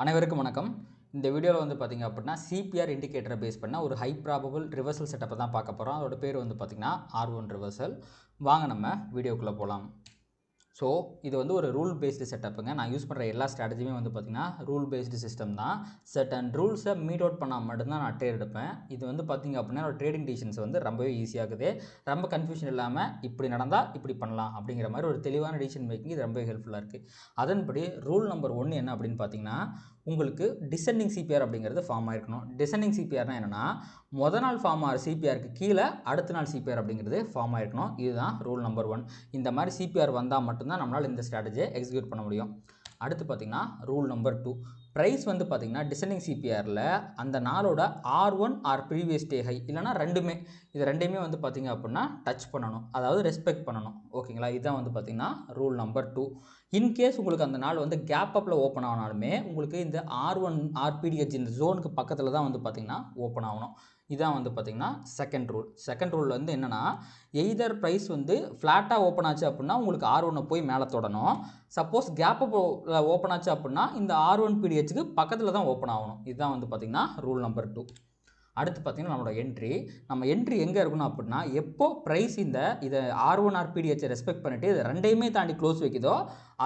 அனைவருக்கும் வணக்கம். இந்த வீடியோவில் வந்து பார்த்தீங்க அப்படின்னா சிபிஆர் இண்டிகேட்டரை பேஸ் பண்ண ஒரு ஹை ப்ராபபிள் ரிவர்சல் செட்டப்பை தான் பார்க்க போகிறோம். அதோட பேர் வந்து பார்த்தீங்கன்னா R1 ரிவர்சல். வாங்க நம்ம வீடியோக்குள்ளே போகலாம். ஸோ இது வந்து ஒரு ரூல் பேஸ்டு செட்டப்புங்க. நான் யூஸ் பண்ணுற எல்லா ஸ்ட்ராட்டஜியுமே வந்து பார்த்திங்கன்னா ரூல் பேஸ்டு சிஸ்டம் தான். சர்டன் ரூல்ஸை மீட் அவுட் பண்ணால் மட்டும்தான் நான் ட்ரேட் எடுப்பேன். இது வந்து பார்த்திங்க அப்படின்னா ஒரு ட்ரேடிங் டிசிஷன்ஸ் வந்து ரொம்பவே ஈஸியாகுது. ரொம்ப கன்ஃபியூஷன் இல்லாமல் இப்படி நடந்தால் இப்படி பண்ணலாம் அப்படிங்கிற மாதிரி ஒரு தெளிவான டிசிஷன் மேக்கிங் இது ரொம்பவே ஹெல்ப்ஃபுல்லாக இருக்குது. அதன்படி ரூல் நம்பர் 1 என்ன அப்படின்னு பார்த்தீங்கன்னா, உங்களுக்கு டிசெண்டிங் சிபிஆர் அப்படிங்கிறது ஃபார்ம் ஆகிருக்கணும். டிசெண்டிங் சிபிஆர்னால் என்னென்னா, மொதல் நாள் ஃபார்ம் ஆகிற சிபிஆருக்கு கீழே அடுத்த நாள் சிபிஆர் அப்படிங்கிறது ஃபார்ம் ஆகிருக்கணும். இதுதான் ரூல் நம்பர் 1. இந்த மாதிரி சிபிஆர் வந்தால் மட்டும்தான் நம்மளால் இந்த ஸ்ட்ராட்டஜியை எக்ஸிக்யூட் பண்ண முடியும். அடுத்து பார்த்திங்கன்னா ரூல் நம்பர் 2, ப்ரைஸ் வந்து பார்த்திங்கன்னா டிசெண்டிங் சிபிஆரில் அந்த நாளோட R1 R previous day high இல்லைனா ரெண்டையுமே வந்து பார்த்திங்க அப்படின்னா டச் பண்ணணும், அதாவது ரெஸ்பெக்ட் பண்ணணும். ஓகேங்களா? இதுதான் வந்து பார்த்திங்கன்னா ரூல் நம்பர் 2. இன்கேஸ் உங்களுக்கு அந்த நாள் வந்து கேப் அப்பில் ஓப்பன் ஆனாலுமே உங்களுக்கு இந்த R1 RPDH இந்த ஜோனுக்கு பக்கத்தில் தான் வந்து பார்த்திங்கன்னா ஓப்பன் ஆகணும். இதான் வந்து பார்த்திங்கன்னா செகண்ட் ரூல் வந்து என்னென்னா, எய்தர் ப்ரைஸ் வந்து ஃப்ளாட்டாக ஓப்பன் ஆச்சு அப்படின்னா உங்களுக்கு R1 போய் மேலே தொடணும். சப்போஸ் கேப் அப் ஓப்பன் ஆச்சு அப்படின்னா இந்த R1 PDHக்கு பக்கத்தில் தான் ஓப்பன் ஆகணும். இதுதான் வந்து பார்த்திங்கன்னா ரூல் நம்பர் 2. அடுத்து பார்த்திங்கன்னா நம்மளோட நம்ம என்ட்ரி எங்கே இருக்கணும் அப்படின்னா, எப்போ ப்ரைஸ் இதை R1 RPDH ரெஸ்பெக்ட் பண்ணிவிட்டு இது ரெண்டையுமே தாண்டி க்ளோஸ் வைக்குதோ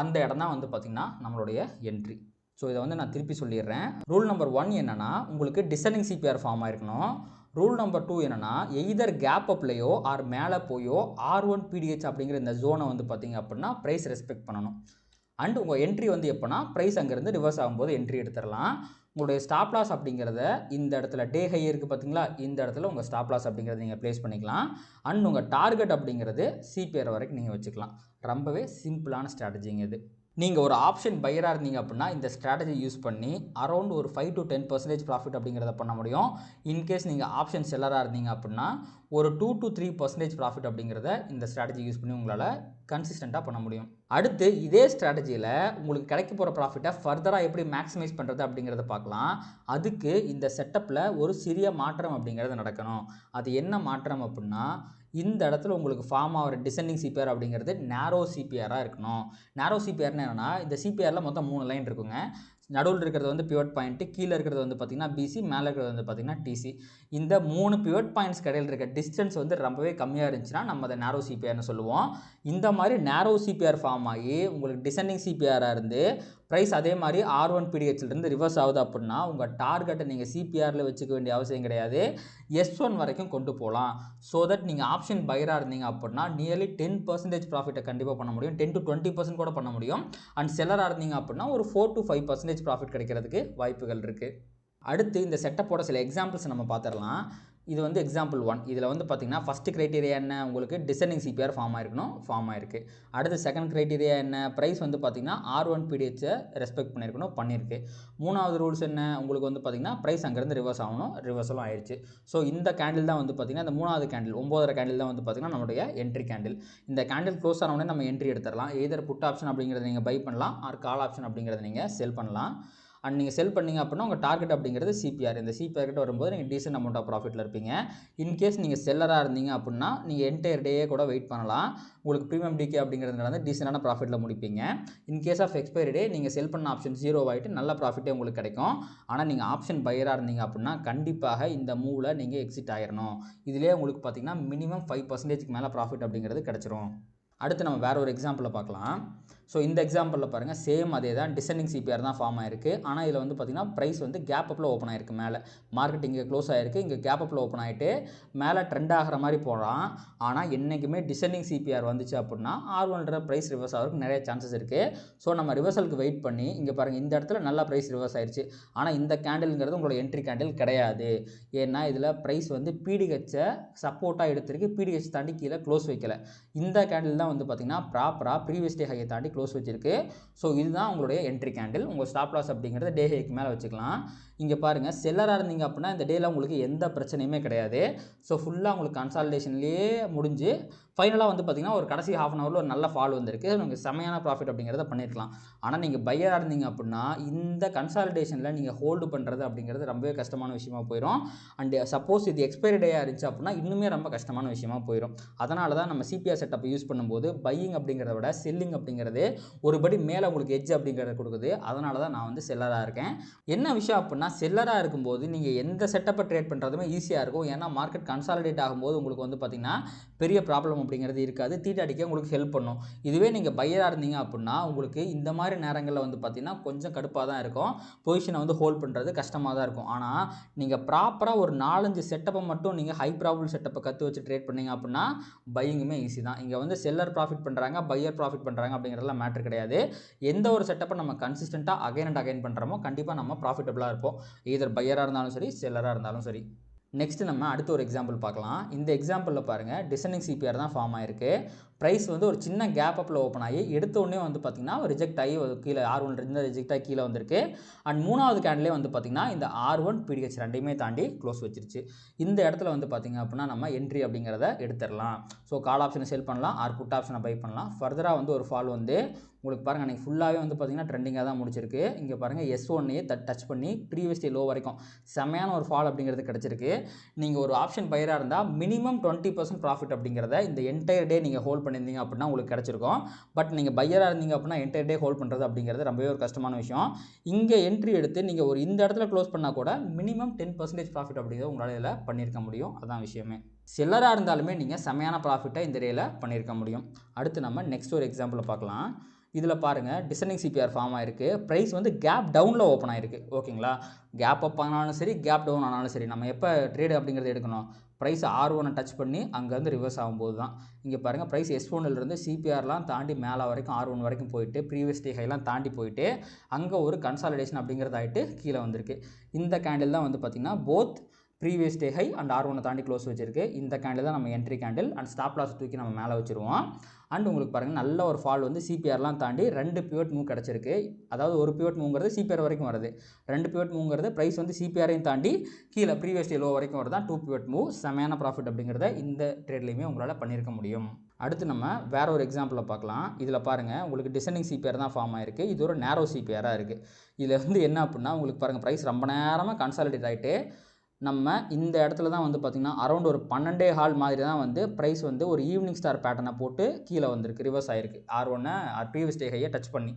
அந்த இடம் தான் வந்து பார்த்திங்கன்னா நம்மளுடைய என்ட்ரி. ஸோ இதை வந்து நான் திருப்பி சொல்லிடுறேன். ரூல் நம்பர் 1 என்னென்னா, உங்களுக்கு டிசெண்டிங் சிபிஆர் ஃபார்ம் ஆயிருக்கணும். ரூல் நம்பர் 2 என்னென்னா, எய்தர் கேப் அப்லையோ ஆர் மேலே போயோ R1 PDH அப்படிங்கிற இந்த ஜோனை வந்து பார்த்திங்க அப்படின்னா ப்ரைஸ் ரெஸ்பெக்ட் பண்ணணும். அண்ட் உங்கள் என்ட்ரி வந்து எப்போனா, ப்ரைஸ் அங்கேருந்து ரிவர்ஸ் ஆகும்போது என்ட்ரி எடுத்துடலாம். உங்களுடைய ஸ்டாப் லாஸ் அப்படிங்கிறத இந்த இடத்துல டே ஹை இருக்குது பார்த்தீங்களா, இந்த இடத்துல உங்கள் ஸ்டாப் லாஸ் அப்படிங்கிறத நீங்கள் ப்ளேஸ் பண்ணிக்கலாம். அண்ட் உங்கள் டார்கெட் அப்படிங்கிறது சிபிஆர் வரைக்கும் நீங்கள் வச்சுக்கலாம். ரொம்பவே சிம்பிளான ஸ்ட்ராட்டஜிங்க இது. நீங்கள் ஒரு ஆப்ஷன் பையராக இருந்தீங்க அப்படின்னா இந்த ஸ்ட்ராட்டஜி யூஸ் பண்ணி அரௌண்ட் ஒரு 5 to 10% ப்ராஃபிட் அப்படிங்கிறத பண்ண முடியும். இன்கேஸ் நீங்கள் ஆப்ஷன் செல்லராக இருந்தீங்க அப்படின்னா ஒரு 2 to 3% ப்ராஃபிட் அப்படிங்கிறத இந்த ஸ்ட்ராட்டஜி யூஸ் பண்ணி உங்களால் கன்சிஸ்டண்ட்டாக பண்ண முடியும். அடுத்து இதே ஸ்ட்ராட்டஜியில் உங்களுக்கு கிடைக்க போகிற ப்ராஃபிட்டை ஃபர்தராக எப்படி மேக்ஸிமைஸ் பண்ணுறது அப்படிங்கிறத பார்க்கலாம். அதுக்கு இந்த செட்டப்பில் ஒரு சிறிய மாற்றம் அப்படிங்கிறது நடக்கணும். அது என்ன மாற்றம் அப்படின்னா, இந்த இடத்துல உங்களுக்கு ஃபார்ம் ஆகிற டிசெண்டிங் சிபிஆர் அப்படிங்கிறது நேரோ சிபிஆராக இருக்கணும். நேரோ சிபிஆர்னு என்னென்னா, இந்த சிபிஆரில் மொத்தம் 3 லைன் இருக்குங்க. நடுவில் இருக்கிறது வந்து பிவட் பாயிண்ட்டு, கீழே இருக்கிறது வந்து பார்த்திங்கன்னா பிசி, மேலே இருக்கிறது வந்து பார்த்திங்கன்னா டிசி. இந்த 3 பிவட் பாயிண்ட்ஸ் கடையில் இருக்க டிஸ்டன்ஸ் வந்து ரொம்பவே கம்மியாக இருந்துச்சுன்னா நம்ம அதை நேரோ சிபிஆர்னு சொல்லுவோம். இந்த மாதிரி நேரோ சிபிஆர் ஃபார்ம் ஆகி உங்களுக்கு டிசெண்டிங் சிபிஆராக இருந்து ப்ரைஸ் அதே மாதிரி R1 PDHலேருந்து ரிவர்ஸ் ஆகுது அப்படின்னா உங்கள் டார்கெட்டை நீங்கள் சிபிஆரில் வச்சுக்க வேண்டிய அவசியம் கிடையாது, S1 வரைக்கும் கொண்டு போகலாம். ஸோ தட் நீங்கள் ஆப்ஷன் பையராக இருந்தீங்க அப்படின்னா நியர்லி 10% ப்ராஃபிட்டை கண்டிப்பாக பண்ண முடியும். 10 to 20% கூட பண்ண முடியும். அண்ட் செல்லராக இருந்தீங்க அப்படின்னா ஒரு 4 to 5% ப்ராஃபிட் கிடைக்கிறதுக்கு வாய்ப்புகள் இருக்குது. அடுத்து இந்த செட்டப்போட சில எக்ஸாம்பிள்ஸ் நம்ம பார்த்துடலாம். இது வந்து எக்ஸாம்பிள் 1. இதில் வந்து பார்த்திங்கன்னா ஃபஸ்ட்டு க்ரைட்டீரியா என்ன, உங்களுக்கு டிசெண்டிங் சிபிஆர் ஃபார்ம் ஆகிருக்கு. அடுத்து செகண்ட் க்ரைட்டீரியா என்ன, ப்ரைஸ் வந்து பார்த்திங்கன்னா R1 PDHை ரெஸ்பெக்ட் பண்ணியிருக்கு. மூணாவது ரூல்ஸ் என்ன, உங்களுக்கு வந்து பார்த்திங்கன்னா ப்ரைஸ் அங்கேருந்து ரிவர்ஸ் ஆகணும், ரிவர்ஸலும் ஆயிடுச்சு. ஸோ இந்த கேண்டில் தான் வந்து பார்த்திங்கன்னா இந்த மூணாவது கேண்டில் 9th கேண்டில் தான் வந்து பார்த்திங்கன்னா நம்மளுடைய என்ட்ரி கேண்டில். இந்த கேண்டில் க்ளோஸ் ஆனவுடனே நம்ம என்ட்ரி எடுத்துடலாம். எய்தர் புட் ஆப்ஷன் அப்படிங்கிறத நீங்கள் பை பண்ணலாம் ஆர் கால் ஆப்ஷன் அப்படிங்கிறத நீங்கள் செல் பண்ணலாம். அண்ட் நீங்கள் செல் பண்ணிங்க அப்படின்னா உங்கள் டார்கெட் அப்படிங்கிறது சிபிஆர். இந்த சிபிஆர் கிட்ட வரும்போது நீங்கள் டீசென்ட் அமௌண்ட் ஆஃப் ப்ராஃபிட்டில் இருப்பீங்க. இன்கேஸ் நீங்கள் செல்லராக இருந்தீங்க அப்படின்னா நீங்கள் என்டையர் டேயே கூட வெயிட் பண்ணலாம். உங்களுக்கு ப்ரீமியம் டிகே அப்படிங்கிறதுனால வந்து டீசெண்டான ப்ராஃபிட்டில் முடிப்பீங்க. இன்கேஸ் ஆஃப் எக்ஸ்பைரி டே நீங்கள் செல் பண்ண ஆப்ஷன் 0 ஆகிட்டு நல்ல ப்ராஃபிட்டே உங்களுக்கு கிடைக்கும். ஆனால் நீங்கள் ஆப்ஷன் பையராக இருந்தீங்க அப்படின்னா கண்டிப்பாக இந்த மூவில் நீங்கள் எக்ஸிட் ஆகிடணும். இதிலே உங்களுக்கு பார்த்தீங்கன்னா மினிமம் 5% மேலே ப்ராஃபிட் அப்படிங்கிறது கிடச்சிரும். அடுத்து நம்ம வேறு ஒரு எக்ஸாம்பிளை பார்க்கலாம். ஸோ இந்த எக்ஸாம்பிளில் பாருங்கள், சேம் அதே தான், டிசெண்டிங் சிபிஆர் தான் ஃபார்ம் ஆயிருக்கு. ஆனால் இதில் வந்து பார்த்திங்கன்னா ப்ரைஸ் வந்து கேப் அப்பில் ஓப்பன் ஆயிருக்கு. மேலே மார்க்கெட் இங்கே க்ளோஸ் ஆகிருக்கு, இங்கே கேப் அப்பில் ஓப்பன் ஆகிட்டு மேலே ட்ரெண்ட் ஆகிற மாதிரி போகலாம். ஆனால் என்றைக்குமே டிசெண்டிங் சிபிஆர் வந்துச்சு அப்படின்னா R1 ப்ரைஸ் ரிவர்ஸ் ஆகிறதுக்கு நிறைய சான்சஸ் இருக்குது. ஸோ நம்ம ரிவர்சலுக்கு வெயிட் பண்ணி இங்கே பாருங்கள், இந்த இடத்துல நல்லா ப்ரைஸ் ரிவர்ஸ் ஆயிடுச்சு. ஆனால் இந்த கேண்டில்ங்கிறது உங்களோட என்ட்ரி கேண்டில் கிடையாது. ஏன்னா இதில் ப்ரைஸ் வந்து PDHை சப்போர்ட்டாக எடுத்திருக்கு, PDH தாண்டி கீழே க்ளோஸ் வைக்கல. இந்த கேண்டில் தான் வந்து பார்த்திங்கன்னா ப்ராப்பராக ப்ரீவியஸ் டே ஹையை தாண்டி க்ளோஸ் வச்சிருக்கு. ஸோ இதுதான் உங்களுடைய என்ட்ரி கேண்டில். உங்கள் ஸ்டாப் லாஸ் அப்படிங்கிறது டே ஹைக்கு மேலே வச்சுக்கலாம். இங்கே பாருங்கள், செல்லராக இருந்தீங்க அப்படின்னா இந்த டேயில் உங்களுக்கு எந்த பிரச்சனையுமே கிடையாது. ஸோ ஃபுல்லாக உங்களுக்கு கன்சால்டேஷன்லேயே முடிஞ்சு ஃபைனலாக வந்து பார்த்திங்கன்னா ஒரு கடைசி ½ அன் ஹவரில் ஒரு நல்ல ஃபால் வந்திருக்கு. உங்களுக்கு செமையான ப்ராஃபிட் அப்படிங்கிறத பண்ணியிருக்கலாம். ஆனால் நீங்கள் பையராக இருந்தீங்க அப்படின்னா இந்த கன்சால்டேஷனில் நீங்கள் ஹோல்டு பண்ணுறது அப்படிங்கிறது ரொம்பவே கஷ்டமான விஷயமா போயிடும். அண்ட் சப்போஸ் இது எக்ஸ்பைரி டேயாக இருந்துச்சு அப்படின்னா இன்னுமே ரொம்ப கஷ்டமான விஷயமா போயிடும். அதனால தான் நம்ம சிபிஆர் செட்டப்பை யூஸ் பண்ணும்போது பையிங் அப்படிங்கிறத விட செல்லிங் அப்படிங்கிறது ஒரு படி மேலே உங்களுக்கு எட்ஜ் அப்படிங்கிறத கொடுக்குது. அதனால தான் நான் வந்து செல்லராக இருக்கேன். என்ன விஷயம் அப்படின்னா, செல்லராக இருக்கும்போது நீங்கள் எந்த செட்டப்பை ட்ரேட் பண்ணுறதுமே ஈஸியாக இருக்கும். ஏன்னா மார்க்கெட் கன்சாலிடேட் ஆகும்போது உங்களுக்கு வந்து பார்த்திங்கன்னா பெரிய ப்ராப்ளம் அப்படிங்கிறது இருக்காது. தீட்டா அடிக்க உங்களுக்கு ஹெல்ப் பண்ணும். இதுவே நீங்கள் பையராக இருந்தீங்க அப்படின்னா உங்களுக்கு இந்த மாதிரி நேரங்களில் வந்து பார்த்திங்கன்னா கொஞ்சம் கடுப்பாக தான் இருக்கும். பொசிஷனை வந்து ஹோல்ட் பண்ணுறது கஷ்டமாக தான் இருக்கும். ஆனால் நீங்கள் ப்ராப்பராக ஒரு 4-5 செட்டப்பை மட்டும் நீங்கள் ஹை ப்ராபபிள் செட்டப்பை கற்று வச்சு ட்ரேட் பண்ணீங்க அப்படின்னா பையிங்குமே ஈஸி தான். இங்கே வந்து செல்லர் ப்ராஃபிட் பண்ணுறாங்க, பையர் ப்ராஃபிட் பண்ணுறாங்க அப்படிங்கிறதுலாம் மேட்ரு கிடையாது. எந்த ஒரு செட்டப்பை நம்ம கன்சிஸ்டண்ட்டாக அகைன் அண்ட் அகைன் பண்ணுறோமோ கண்டிப்பாக நம்ம ப்ராஃபிட்டபுளாக இருப்போம். ஈதர் பையராக இருந்தாலும் சரி, செல்லராக இருந்தாலும் சரி. நெக்ஸ்ட் நம்ம அடுத்த ஒரு எக்ஸாம்பிள் பார்க்கலாம். இந்த எக்ஸாம்பிளில் பாருங்கள், டிசெண்டிங் சிபிஆர் தான் ஃபார்ம் ஆயிருக்கு. ப்ரைஸ் வந்து ஒரு சின்ன கேப் அப்பில் ஓப்பன் ஆகி எடுத்த உடனே வந்து பார்த்திங்கன்னா ரிஜெக்ட் ஆகி கீழே R1 இருந்து ரிஜெக்ட் ஆகி கீழே வந்திருக்கு. அண்ட் மூணாவது கேண்டிலே வந்து பார்த்திங்கன்னா இந்த R1 PDH ரெண்டையுமே தாண்டி க்ளோஸ் வச்சிருச்சு. இந்த இடத்துல வந்து பார்த்திங்க அப்படின்னா நம்ம என்ட்ரி அப்படிங்கிறத எடுத்துடலாம். ஸோ கால் ஆப்ஷனை செல் பண்ணலாம், ஆர் புட் ஆப்ஷனை பை பண்ணலாம். ஃபர்தராக வந்து ஒரு ஃபால் வந்து உங்களுக்கு பாருங்கள், அன்றைக்கி ஃபுல்லாகவே வந்து பார்த்திங்கன்னா ட்ரெண்டிங்காக தான் முடிச்சிருக்கு. இங்கே பாருங்கள் S1-ஐயே டச் பண்ணி ப்ரீவியஸ் டே லோ வரைக்கும் செம்மையான ஒரு ஃபால் அப்படிங்கிறது கிடச்சிருக்கு. நீங்கள் ஒரு ஆப்ஷன் பையராக இருந்தால் மினிமம் 20% ப்ராஃபிட் அப்படிங்கிறத இந்த என்டையர் டே நீங்கள் ஹோல்ட் பண்ணியிருந்தீங்க அப்படின்னா உங்களுக்கு கிடச்சிருக்கும். பட் நீங்கள் பையராக இருந்தீங்க அப்படின்னா என்டையர் டே ஹோல்ட் பண்ணுறது அப்படிங்கிறது ரொம்பவே ஒரு கஷ்டமான விஷயம். இங்கே என்ட்ரி எடுத்து நீங்கள் ஒரு இந்த இடத்துல க்ளோஸ் பண்ணால் கூட மினிமம் 10% ப்ராஃபிட் அப்படிங்கிறத உங்களால் இதில் பண்ணியிருக்க முடியும். அதான் விஷயமே. செல்லராக இருந்தாலுமே நீங்கள் செம்மையான ப்ராஃபிட்டை இந்த டேயில் பண்ணியிருக்க முடியும். அடுத்து நம்ம நெக்ஸ்ட் ஒரு எக்ஸாம்பிளை பார்க்கலாம். இதில் பாருங்கள், டிசெண்டிங் சிபிஆர் ஃபார்ம் ஆயிருக்கு. ப்ரைஸ் வந்து கேப் டவுனில் ஓப்பன் ஆயிருக்கு. ஓகேங்களா, கேப் அப் ஆனாலும் சரி, கேப் டவுன் ஆனாலும் சரி, நம்ம எப்போ ட்ரேடு அப்படிங்கிறது எடுக்கணும், ப்ரைஸ் R1-ஐ டச் பண்ணி அங்கேருந்து ரிவர்ஸ் ஆகும்போது தான். இங்கே பாருங்கள், ப்ரைஸ் S1-லேருந்து சிபிஆர்லாம் தாண்டி மேலே வரைக்கும் R1 வரைக்கும் போயிட்டு ப்ரீவியஸ் டே ஹைலாம் தாண்டி போயிட்டு அங்கே ஒரு கன்சாலிடேஷன் அப்படிங்கிறது ஆகிட்டு கீழே வந்திருக்கு. இந்த கேண்டில் தான் வந்து பார்த்திங்கன்னா both previous day high and R1-ஐ தாண்டி க்ளோஸ் வச்சிருக்கு. இந்த கேண்டில் தான் நம்ம entry candle. And stop loss தூக்கி நம்ம மேலே வச்சுருவோம். அண்ட் உங்களுக்கு பாருங்கள், நல்ல ஒரு ஃபால் வந்து சிபிஆர்லாம் தாண்டி 2 பிவட் மூவ் கிடச்சிருக்கு. அதாவது ஒரு பிவட் மூவ்ங்கிறது சிபிஆர் வரைக்கும் வருது, 2 பிவட் மூவ்ங்கிறது ப்ரைஸ் வந்து சிபிஆரையும் தாண்டி கீழே ப்ரீவியஸ் டே லோ வரைக்கும் வருதான் 2 பிவட் மூவ். செமையான ப்ராஃபிட் அப்படிங்கிறத இந்த ட்ரேட்லையுமே உங்களால் பண்ணியிருக்க முடியும். அடுத்து நம்ம வேற ஒரு எக்ஸாம்பிளை பார்க்கலாம். இதில் பாருங்கள், உங்களுக்கு டிசெண்டிங் சிபிஆர் தான் ஃபார்ம் ஆயிருக்கு. இது ஒரு நேரோ சிபிஆராக இருக்குது. இதில் வந்து என்ன அப்படின்னா உங்களுக்கு பாருங்கள், ப்ரைஸ் ரொம்ப நேரமாக கன்சாலிடேட் ஆகிட்டு நம்ம இந்த இடத்துல தான் வந்து பார்த்திங்கன்னா அரௌண்ட் ஒரு 12.25 மாதிரி தான் வந்து ப்ரைஸ் வந்து ஒரு ஈவினிங் ஸ்டார் பேட்டர்னை போட்டு கீழே வந்திருக்கு, ரிவர்ஸ் ஆகிருக்கு R1-ஐ ப்ரீவியஸ் டே ஹையை டச் பண்ணி.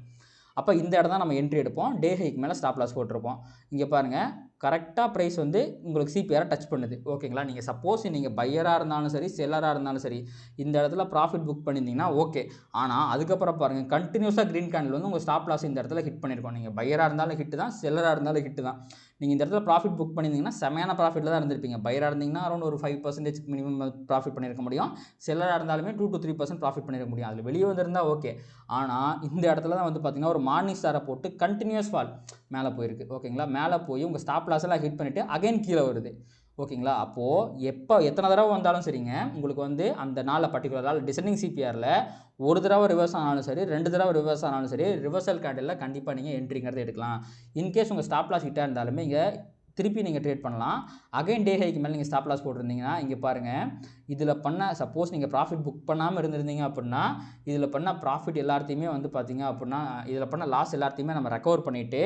அப்போ இந்த இடம் தான் நம்ம என்ட்ரி எடுப்போம். டே ஹைக்கு மேலே ஸ்டாப் லாஸ் போட்டிருப்போம். இங்கே பாருங்கள், கரெக்டாக ப்ரைஸ் வந்து உங்களுக்கு சிபிஆரை டச் பண்ணுது. ஓகேங்களா, நீங்கள் சப்போஸ் நீங்கள் பையராக இருந்தாலும் சரி, செல்லராக இருந்தாலும் சரி, இந்த இடத்துல ப்ராஃபிட் புக் பண்ணியிருந்தீங்கன்னா ஓகே. ஆனால் அதுக்கப்புறம் பாருங்கள், கண்டினியூஸாக க்ரீன் கேண்டில் வந்து உங்கள் ஸ்டாப் லாஸ் இந்த இடத்துல ஹிட் பண்ணியிருக்கோம். நீங்கள் பையராக இருந்தாலும் ஹிட்டு தான், செல்லராக இருந்தாலும் ஹிட்டு தான். நீங்கள் இந்த இடத்துல ப்ராஃபிட் புக் பண்ணியிருந்தீங்கன்னா செமையான ப்ராஃபிட்டில் தான் இருந்திருப்பீங்க. பையராக இருந்தீங்கன்னா அரௌண்ட் ஒரு 5% மினிமம் ப்ராஃபிட் பண்ணியிருக்க முடியும். செல்லராக இருந்தாலுமே 2 to 3% ப்ராஃபிட் பண்ணியிருக்க முடியும். அதில் வெளியே வந்திருந்தால் ஓகே. ஆனால் இந்த இடத்துல தான் வந்து பார்த்திங்கன்னா ஒரு மார்னிங் ஸ்டாரை போட்டு கண்டினியூஸ் ஃபால் மேலே போயிருக்கு. ஓகேங்களா, மேலே போய் உங்கள் ஸ்டாப் லாஸ் எல்லாம் ஹிட் பண்ணிவிட்டு அகைன் கீழே வருது. ஓகேங்களா, அப்போது எத்தனை தடவை வந்தாலும் சரிங்க, உங்களுக்கு வந்து அந்த நாளில் பர்டிகுலர் நாள் டிசெண்டிங் சிபிஆரில் ஒரு தடவை ரிவர்ஸ் ஆனாலும் சரி, 2 தடவை ரிவர்ஸ் ஆனாலும் சரி, ரிவர்சல் கேண்டில் கண்டிப்பாக நீங்கள் என்ட்ரிங்கிறது எடுக்கலாம். இன்கேஸ் உங்கள் ஸ்டாப் லாஸ் ஹிட்டாக இருந்தாலுமே இங்கே திருப்பி நீங்கள் ட்ரேட் பண்ணலாம். அகைன் டே ஹைக்கு மேலே நீங்கள் ஸ்டாப் லாஸ் போட்டிருந்தீங்கன்னா இங்கே பாருங்கள், இதில் பண்ண சப்போஸ் நீங்கள் ப்ராஃபிட் புக் பண்ணாமல் இருந்திருந்தீங்க அப்படின்னா இதில் பண்ண ப்ராஃபிட் எல்லாத்தையுமே வந்து பார்த்திங்க அப்படின்னா இதில் பண்ண லாஸ் எல்லாத்தையுமே நம்ம ரெக்கவர் பண்ணிவிட்டு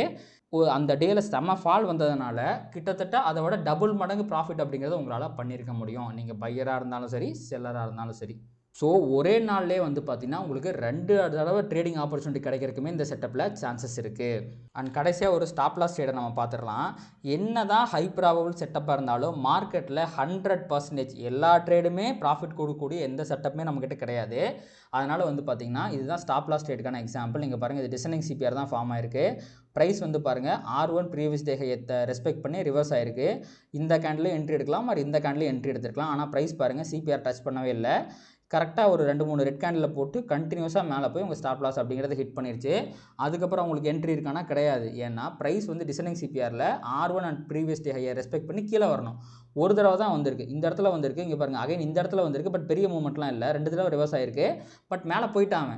அந்த டேயில் செம்ம ஃபால் வந்ததுனால கிட்டத்தட்ட அதை விட டபுள் மடங்கு ப்ராஃபிட் அப்படிங்கிறத உங்களால் பண்ணியிருக்க முடியும். நீங்கள் பையராக இருந்தாலும் சரி, செல்லராக இருந்தாலும் சரி. ஸோ ஒரே நாள்லேயே வந்து பார்த்திங்கன்னா உங்களுக்கு 2 தடவை ட்ரேடிங் ஆப்பர்ச்சுனிட்டி கிடைக்கிறதுக்குமே இந்த செட்டப்பில் சான்சஸ் இருக்குது. அண்ட் கடைசியாக ஒரு ஸ்டாப் லாஸ் ட்ரேடை நம்ம பார்த்துடலாம். என்ன தான் ஹை ப்ராபபிள் செட்டப்பாக இருந்தாலும் மார்க்கெட்டில் 100% எல்லா ட்ரேடுமே ப்ராஃபிட் கொடுக்கக்கூடிய எந்த செட்டப்புமே நம்மக்கிட்ட கிடையாது. அதனால் வந்து பார்த்திங்கன்னா இதுதான் ஸ்டாப் லாஸ் ட்ரேடுக்கான எக்ஸாம்பிள். நீங்கள் பாருங்கள், இது டிசெண்டிங் சிபிஆர் தான் ஃபார்ம் ஆயிருக்கு. ப்ரைஸ் வந்து பாருங்கள், R1 ப்ரீவியஸ் டே ஹையை ரெஸ்பெக்ட் பண்ணி ரிவர்ஸ் ஆயிருக்கு. இந்த கேண்டில் என்ட்ரி எடுக்கலாம், மாதிரி இந்த கேண்டில் என்ட்ரி எடுத்துருக்கலாம். ஆனால் ப்ரைஸ் பாருங்கள், சிபிஆர் டச் பண்ணவே இல்லை. கரெக்டாக ஒரு 2-3 ரெட் கேண்டில் போட்டு கண்டினியூஸாக மேலே போய் உங்கள் ஸ்டாப் லாஸ் அப்படிங்கிறத ஹிட் பண்ணிருச்சு. அதுக்கப்புறம் உங்களுக்கு என்ட்ரி இருக்கானா கிடையாது. ஏன்னா ப்ரைஸ் வந்து டிசெண்டிங் சிபிஆரில் R1 அண்ட் ப்ரீவியஸ் டே ஹையை ரெஸ்பெக்ட் பண்ணி கீழே வரணும். ஒரு தடவை தான் வந்திருக்கு, இந்த இடத்துல வந்திருக்கு. இங்கே பாருங்கள், அகைன் இந்த இடத்துல வந்திருக்கு. பட் பெரிய மூவ்மெண்ட்லாம் இல்லை, 2 தடவை ரிவர்ஸ் ஆயிருக்கு. பட் மேலே போயிட்டாங்க.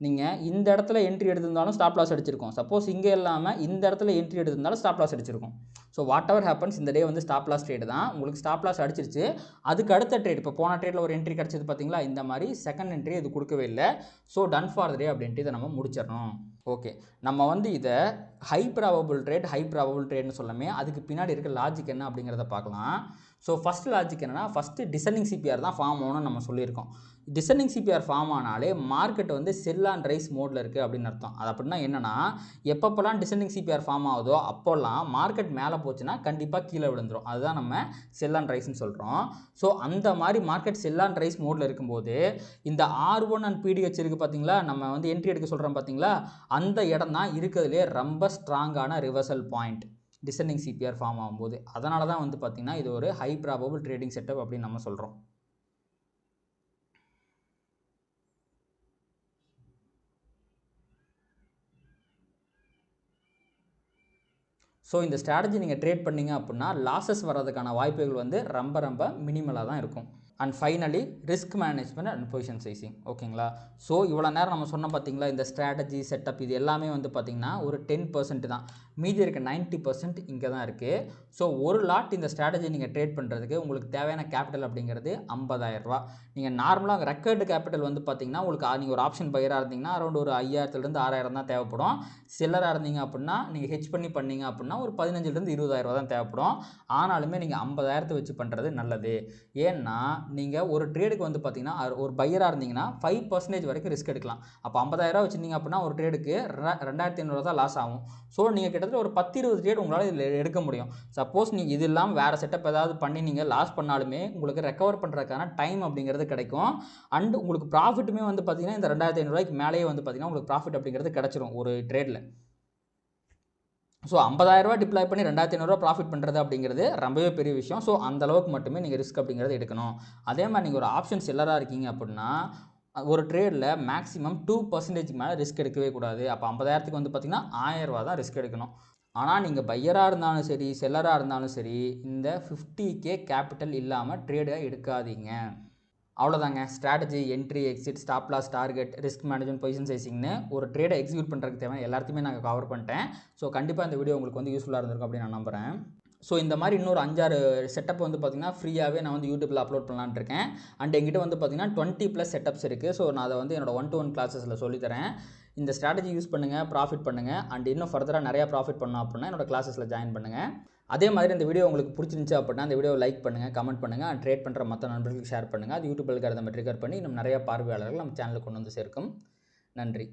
நீங்கள் இந்த இடத்துல என்ட்ரி எடுத்திருந்தாலும் ஸ்டாப் லாஸ் அடிச்சிருக்கும். சப்போஸ் இங்கே இல்லாமல் இந்த இடத்துல என்ட்ரி எடுத்திருந்தாலும் ஸ்டாப் லாஸ் அடிச்சிருக்கும். ஸோ வாட் எவர் ஹேப்பன்ஸ், இந்த டே வந்து ஸ்டாப் லாஸ் ட்ரேடு தான். உங்களுக்கு ஸ்டாப் லாஸ் அடிச்சிருச்சு. அதுக்கு அடுத்த ட்ரேட், இப்போ போன ட்ரேடில் ஒரு என்ட்ரி கிடச்சது பார்த்தீங்களா, இந்த மாதிரி செகண்ட் என்ட்ரி இது கொடுக்கவே இல்லை. ஸோ டன் ஃபார் த டே அப்படின்ட்டு இதை நம்ம முடிச்சிடணும். ஓகே, நம்ம வந்து இதை ஹை ப்ராபபிள் ட்ரேட்னு சொல்லாமே அதுக்கு பின்னாடி இருக்க லாஜிக் என்ன அப்படிங்கிறத பார்க்கலாம். ஸோ ஃபஸ்ட் லாஜிக் என்னென்னா, ஃபஸ்ட்டு டிசெண்டிங் சிபிஆர் தான் ஃபார்ம் ஆகணும்னு நம்ம சொல்லியிருக்கோம். டிசெண்டிங் சிபிஆர் ஃபார்ம் ஆனாலே மார்க்கெட் வந்து செல் அண்ட் ரைஸ் மோடில் இருக்குது அப்படின்னு அர்த்தம். அது அப்படின்னா என்னென்னா, எப்பப்போலாம் டிசெண்டிங் சிபிஆர் ஃபார்ம் ஆகுதோ அப்போல்லாம் மார்க்கெட் மேலே போச்சுன்னா கண்டிப்பாக கீழே விழுந்துடும். அதுதான் நம்ம செல் அண்ட் ரைஸ்ன்னு சொல்கிறோம். ஸோ அந்த மாதிரி மார்க்கெட் செல் அண்ட் ரைஸ் மோடில் இருக்கும்போது இந்த R1 அண்ட் பிடிஹெச் இருக்குது பார்த்தீங்களா, நம்ம வந்து என்ட்ரி எடுக்க சொல்கிறோம் பார்த்தீங்களா, அந்த இடம் தான் இருக்கிறதுலே ரொம்ப ஸ்ட்ராங்கான reversal point descending CPR form ஆகும்போது. அதனால தான் வந்து பார்த்திங்கன்னா இது ஒரு ஹை ப்ராபபிள் ட்ரேடிங் செட்டப் அப்படின்னு நம்ம சொல்கிறோம். ஸோ இந்த ஸ்ட்ராட்டஜி நீங்கள் ட்ரேட் பண்ணிங்க அப்படின்னா லாஸஸ் வர்றதுக்கான வாய்ப்புகள் வந்து ரொம்ப ரொம்ப மினிமலாக தான் இருக்கும். And finally risk management and position sizing. ஓகேங்களா? ஸோ இவ்வளோ நேரம் நம்ம சொன்ன பார்த்தீங்களா, இந்த ஸ்ட்ராட்டஜி செட்டப் இது எல்லாமே வந்து பார்த்திங்கன்னா ஒரு 10% தான். மீதி இருக்க 90% இங்கே தான் இருக்குது. ஸோ ஒரு லாட் இந்த ஸ்ட்ராட்டஜி நீங்கள் ட்ரேட் பண்ணுறதுக்கு உங்களுக்கு தேவையான கேபிட்டல் அப்படிங்கிறது 50,000 நீங்கள் நார்மலாக ரெக்கார்டு கேபிட்டல் வந்து பார்த்திங்கன்னா உங்களுக்கு நீங்கள் ஒரு ஆப்ஷன் பையராக இருந்தீங்கன்னா அரௌண்ட் ஒரு 5,000 6,000 தான் தேவைப்படும். செல்லராக இருந்தீங்க அப்படின்னா நீங்கள் ஹெச் பண்ணி பண்ணீங்க அப்படின்னா ஒரு 15,000 20,000 தான் தேவைப்படும். ஆனாலுமே நீங்கள் 50,000 வச்சு பண்ணுறது நல்லது. ஏன்னா நீங்கள் ஒரு ட்ரேடுக்கு வந்து பார்த்தீங்கன்னா ஒரு பையராக இருந்தீங்கன்னா 5% வரைக்கும் ரிஸ்க் எடுக்கலாம். அப்போ 50,000 வச்சுருந்தீங்க அப்படின்னா ஒரு ட்ரேடுக்கு 2,500 தான் லாஸ் ஆகும். ஸோ நீங்கள் கிட்டத்தட்ட ஒரு 10-20 ட்ரேட் உங்களால் இதில் எடுக்க முடியும். சப்போஸ் நீங்கள் இது இல்லாமல் வேறு செட்டப் ஏதாவது பண்ணி நீங்கள் லாஸ் பண்ணாலுமே உங்களுக்கு ரெக்கவர் பண்ணுறதுக்கான டைம் அப்படிங்கிறது கிடைக்கும். அண்ட் உங்களுக்கு ப்ராஃபிட்டுமே வந்து பார்த்தீங்கன்னா இந்த 2,500 மேலேயே வந்து பார்த்தீங்கன்னா உங்களுக்கு ப்ராஃபிட் அப்படிங்கிறது கிடச்சிரும் ஒரு ட்ரேடில். ஸோ 50,000 டிப்ளாய் பண்ணி 2,500 ப்ராஃபிட் பண்ணுறது அப்படிங்கிறது ரொம்பவே பெரிய விஷயம். ஸோ அந்தளவுக்கு மட்டுமே நீங்கள் ரிஸ்க் அப்படிங்கிறது எடுக்கணும். அதே மாதிரி நீங்கள் ஒரு ஆப்ஷன் செல்லராக இருக்கீங்க அப்படின்னா ஒரு ட்ரேடில் மேக்ஸிமம் 2% மேலே ரிஸ்க் எடுக்கவே கூடாது. அப்போ 50,000க்கு வந்து பார்த்திங்கன்னா 1,000 தான் ரிஸ்க் எடுக்கணும். ஆனால் நீங்கள் பையராக இருந்தாலும் சரி செல்லராக இருந்தாலும் சரி இந்த 50K கேபிட்டல் இல்லாமல் ட்ரேடை எடுக்காதீங்க. அவ்வளோதாங்க. Strategy, entry, exit, stop loss, target, risk management, position சைசிங்னு ஒரு ட்ரேடை எக்ஸிக்யூட் பண்ணுறதுக்கு தேவையான எல்லாத்தையுமே நாங்கள் கவர் பண்ணிட்டேன். ஸோ கண்டிப்பாக இந்த வீடியோ உங்களுக்கு வந்து யூஸ்ஃபுல்லாக இருந்திருக்கும் அப்படின்னு நான் நம்புகிறேன். ஸோ இந்த மாதிரி இன்னொரு 5-6 செட்டப் வந்து பார்த்திங்கன்னா ஃப்ரீயாகவே நான் வந்து யூடியூப்பில் அப்லோட் பண்ணலான்னு இருக்கேன். அண்ட் எங்கிட்ட வந்து பார்த்திங்கன்னா 20+ செட்டப்ஸ் இருக்குது. ஸோ நான் அதை வந்து என்னோட 1-to-1 கிளாஸஸில் சொல்லித்தரேன். இந்த ஸ்ட்ராட்டஜி யூஸ் பண்ணுங்கள், ப்ராஃபிட் பண்ணுங்கள். அண்ட் இன்னும் ஃபர்தராக நிறையா ப்ராஃபிட் பண்ணோம் அப்படின்னா என்னோட கிளாஸஸில் ஜாயின் பண்ணுங்கள். அதே மாதிரி இந்த வீடியோ உங்களுக்கு பிடிச்சிருந்துச்சு அப்படின்னா அந்த வீடியோ லைக் பண்ணுங்கள், கமெண்ட் பண்ணுங்கள். அண்ட் ட்ரேட் பண்ணுற மற்ற நண்பர்களுக்கு ஷேர் பண்ணுங்கள். அது யூடியூப் அல்காரிதமை ட்ரிகர் பண்ணி இன்னும் நிறைய பார்வையாளர்கள் நம்ம சேனலுக்கு கொண்டு வந்து சேர்க்கும். நன்றி.